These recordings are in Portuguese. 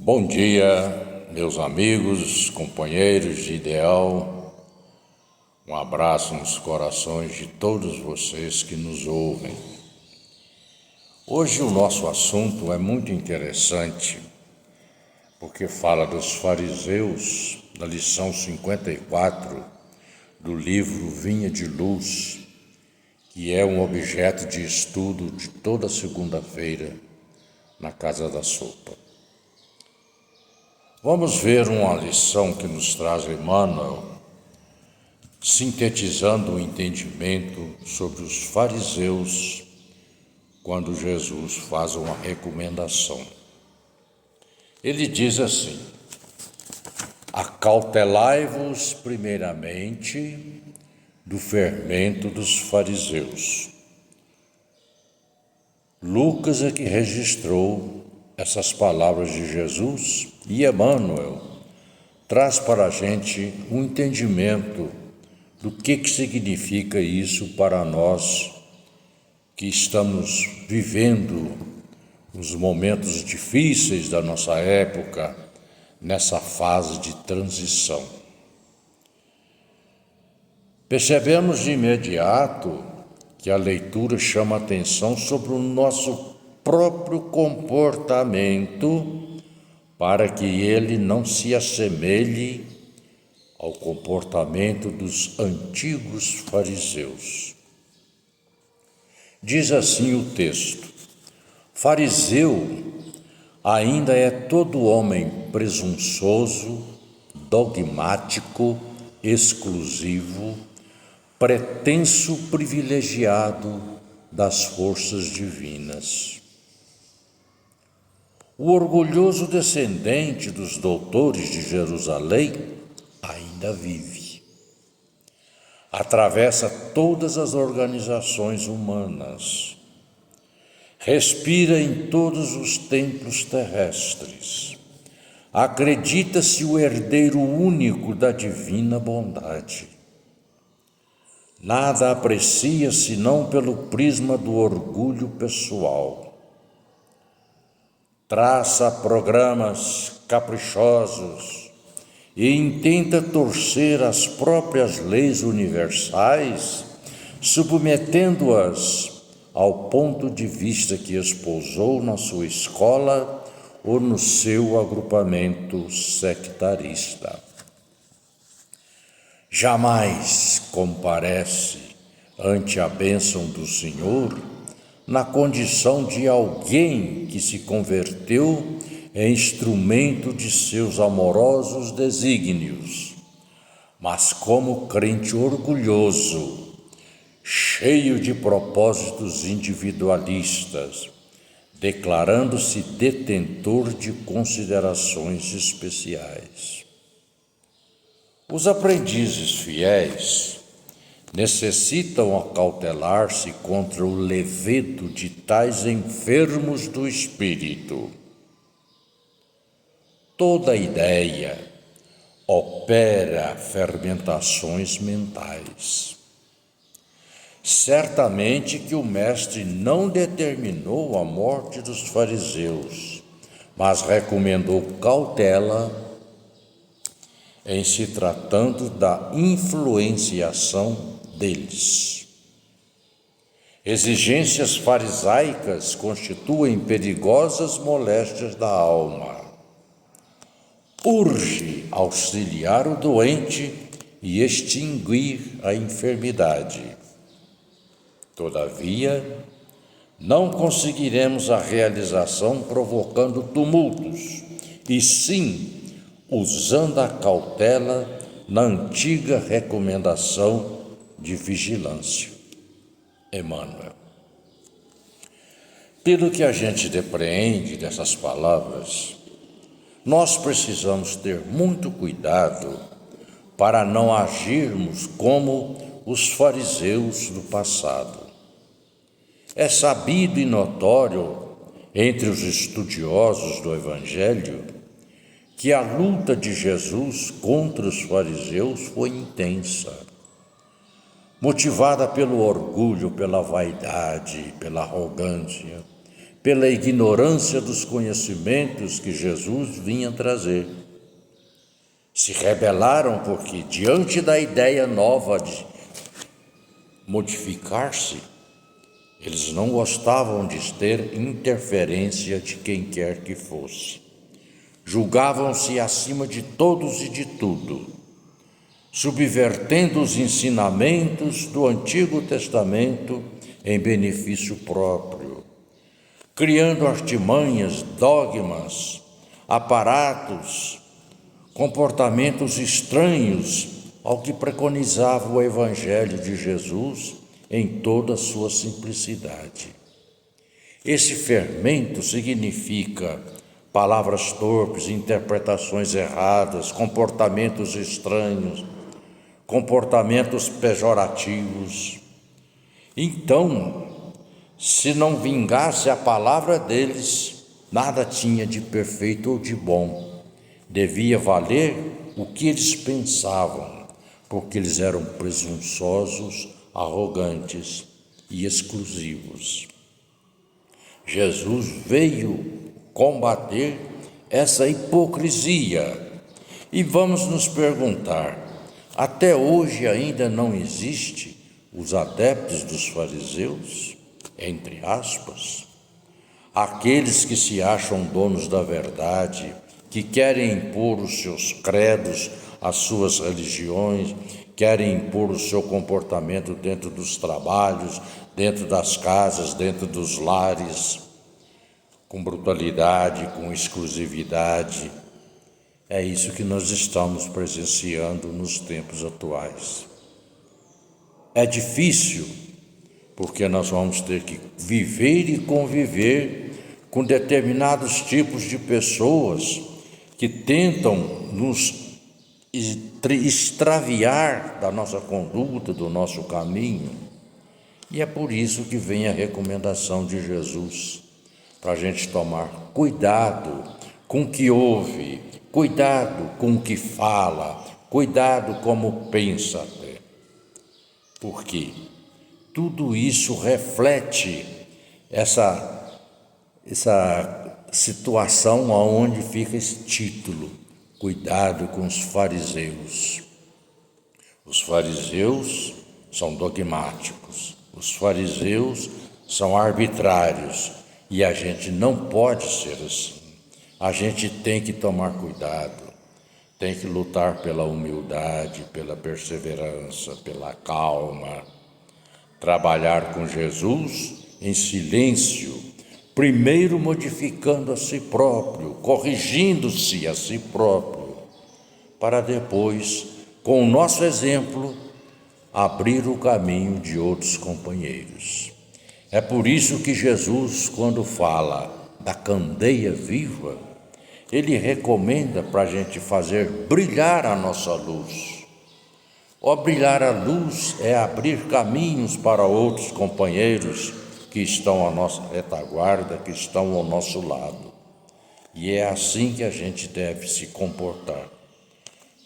Bom dia, meus amigos, companheiros de ideal. Um abraço nos corações de todos vocês que nos ouvem. Hoje o nosso assunto é muito interessante, porque fala dos fariseus, da lição 54 do livro Vinha de Luz, que é um objeto de estudo de toda segunda-feira na Casa da Sopa. Vamos ver uma lição que nos traz Emmanuel, sintetizando o entendimento sobre os fariseus quando Jesus faz uma recomendação. Ele diz assim: acautelai-vos primeiramente do fermento dos fariseus. Lucas é que registrou essas palavras de Jesus e Emmanuel traz para a gente um entendimento do que significa isso para nós que estamos vivendo os momentos difíceis da nossa época, nessa fase de transição. Percebemos de imediato que a leitura chama atenção sobre o nosso próprio comportamento para que ele não se assemelhe ao comportamento dos antigos fariseus. Diz assim o texto: fariseu ainda é todo homem presunçoso, dogmático, exclusivo, pretenso privilegiado das forças divinas. O orgulhoso descendente dos doutores de Jerusalém ainda vive. Atravessa todas as organizações humanas. Respira em todos os templos terrestres. Acredita-se o herdeiro único da divina bondade. Nada aprecia senão pelo prisma do orgulho pessoal. Traça programas caprichosos e intenta torcer as próprias leis universais, submetendo-as ao ponto de vista que espousou na sua escola ou no seu agrupamento sectarista. Jamais comparece ante a bênção do Senhor na condição de alguém que se converteu em instrumento de seus amorosos desígnios, mas como crente orgulhoso, cheio de propósitos individualistas, declarando-se detentor de considerações especiais. Os aprendizes fiéis necessitam acautelar-se contra o levedo de tais enfermos do espírito. Toda ideia opera fermentações mentais. Certamente que o Mestre não determinou a morte dos fariseus, mas recomendou cautela em se tratando da influenciação deles. Exigências farisaicas constituem perigosas moléstias da alma. Urge auxiliar o doente e extinguir a enfermidade. Todavia, não conseguiremos a realização provocando tumultos, e sim usando a cautela na antiga recomendação de vigilância. Emmanuel. Pelo que a gente depreende dessas palavras, nós precisamos ter muito cuidado para não agirmos como os fariseus do passado. É sabido e notório entre os estudiosos do Evangelho que a luta de Jesus contra os fariseus foi intensa, motivada pelo orgulho, pela vaidade, pela arrogância, pela ignorância dos conhecimentos que Jesus vinha trazer. Se rebelaram porque, diante da ideia nova de modificar-se, eles não gostavam de ter interferência de quem quer que fosse. Julgavam-se acima de todos e de tudo, subvertendo os ensinamentos do Antigo Testamento em benefício próprio, criando artimanhas, dogmas, aparatos, comportamentos estranhos ao que preconizava o Evangelho de Jesus em toda a sua simplicidade. Esse fermento significa palavras torpes, interpretações erradas, comportamentos estranhos, comportamentos pejorativos. Então, se não vingasse a palavra deles, nada tinha de perfeito ou de bom. Devia valer o que eles pensavam, porque eles eram presunçosos, arrogantes e exclusivos. Jesus veio combater essa hipocrisia. E vamos nos perguntar, até hoje ainda não existe os adeptos dos fariseus, entre aspas, aqueles que se acham donos da verdade, que querem impor os seus credos, as suas religiões, querem impor o seu comportamento dentro dos trabalhos, dentro das casas, dentro dos lares, com brutalidade, com exclusividade. É isso que nós estamos presenciando nos tempos atuais. É difícil, porque nós vamos ter que viver e conviver com determinados tipos de pessoas que tentam nos extraviar da nossa conduta, do nosso caminho. E é por isso que vem a recomendação de Jesus, para a gente tomar cuidado com o que ouve, cuidado com o que fala, cuidado como pensa até. Porque tudo isso reflete essa situação aonde fica esse título, cuidado com os fariseus. Os fariseus são dogmáticos, os fariseus são arbitrários e a gente não pode ser assim. A gente tem que tomar cuidado, tem que lutar pela humildade, pela perseverança, pela calma, trabalhar com Jesus em silêncio, primeiro modificando a si próprio, corrigindo-se a si próprio, para depois, com o nosso exemplo, abrir o caminho de outros companheiros. É por isso que Jesus, quando fala da candeia viva, ele recomenda para a gente fazer brilhar a nossa luz. O brilhar a luz é abrir caminhos para outros companheiros que estão à nossa retaguarda, que estão ao nosso lado. E é assim que a gente deve se comportar,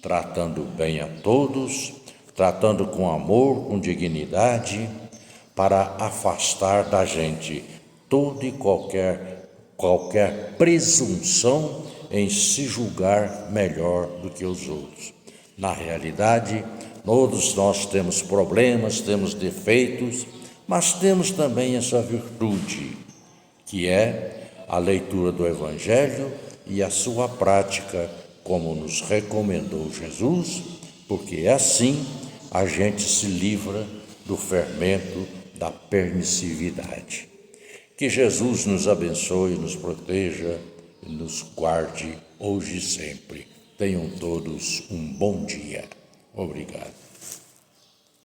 tratando bem a todos, tratando com amor, com dignidade, para afastar da gente toda e qualquer presunção em se julgar melhor do que os outros. Na realidade, todos nós temos problemas, temos defeitos, mas temos também essa virtude, que é a leitura do Evangelho e a sua prática, como nos recomendou Jesus, porque assim a gente se livra do fermento da permissividade. Que Jesus nos abençoe, nos proteja e nos guarde hoje e sempre. Tenham todos um bom dia. Obrigado.